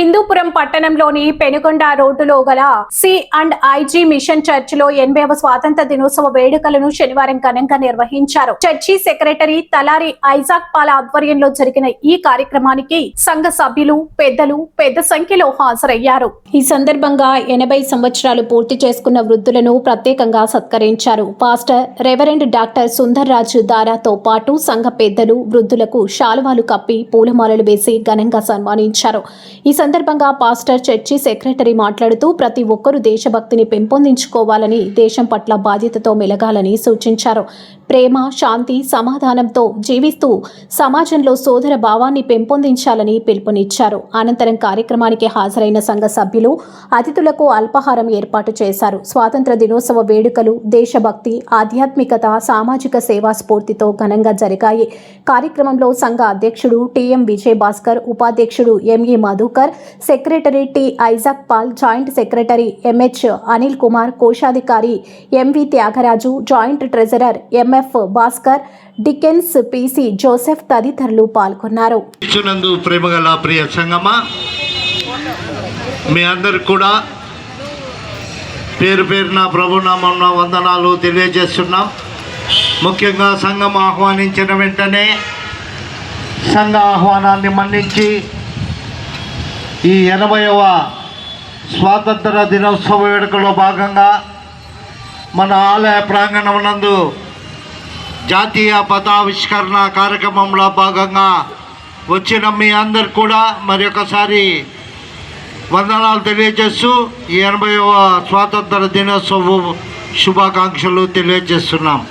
హిందూపురం పట్టణంలోని పెనుగొండ రోడ్డులో గల C&IG మిషన్ చర్చ్ లో 80వ స్వాతంత్ర దినోత్సవ వేడుకలను శనివారం ఘనంగా నిర్వహించారు. చర్చి సెక్రటరీ తలారి ఐజాక్ పాల్ ఆధ్వర్యంలో జరిగిన ఈ కార్యక్రమానికి సంఘ సభ్యులు, పెద్దలు పెద్ద సంఖ్యలో హాజరయ్యారు. ఈ సందర్భంగా 80 సంవత్సరాలు పూర్తి చేసుకున్న వృద్ధులను ప్రత్యేకంగా సత్కరించారు. పాస్టర్ రెవరెండ్ డాక్టర్ సుందర్ రాజు దారాతో పాటు సంఘ పెద్దలు వృద్ధులకు శాలువాలు కప్పి పూలమాలలు వేసి ఘనంగా సన్మానించారు. ఈ సందర్భంగా పాస్టర్ చర్చి సెక్రటరీ మాట్లాడుతూ ప్రతి ఒక్కరూ దేశభక్తిని పెంపొందించుకోవాలని, దేశం పట్ల బాధ్యతతో మెలగాలని సూచించారు. ప్రేమ, శాంతి, సమాధానంతో జీవిస్తూ సమాజంలో సోదర భావాన్ని పెంపొందించాలని పిలుపునిచ్చారు. అనంతరం కార్యక్రమానికి హాజరైన సంఘ సభ్యులు అతిథులకు అల్పాహారం ఏర్పాటు చేశారు. స్వాతంత్ర దినోత్సవ వేడుకలు దేశభక్తి, ఆధ్యాత్మికత, సామాజిక సేవా స్ఫూర్తితో ఘనంగా జరిగాయి. కార్యక్రమంలో సంఘ అధ్యక్షుడు టిఎం విజయ్ భాస్కర్, ఉపాధ్యక్షుడు ME Madhukar, secretary T Isaac Paul, joint secretary MH Anil Kumar, కోశాధికారి MV Thyagaraju, joint treasurer MF Bhaskar, Dickens PC Joseph తదితరులు పాల్గొన్నారు. ప్రేమగల ప్రియ సంగమా, మీ అందరికి కూడా పేరు పేరున ప్రభునామమున వందనాలు తెలియజేస్తున్నాం. ముఖ్యంగా సంఘం ఆహ్వానించిన వెంటనే సంఘ ఆహ్వానాన్ని మన్నించి ఈ 80వ స్వాతంత్ర దినోత్సవ వేడుకలో భాగంగా మన ఆలయ ప్రాంగణమునందు జాతీయ పతావిష్కరణ కార్యక్రమంలో భాగంగా వచ్చిన మీ అందరు కూడా మరి ఒకసారి వందనాలు తెలియజేస్తూ ఈ 80వ స్వాతంత్ర దినోత్సవ శుభాకాంక్షలు తెలియజేస్తున్నాం.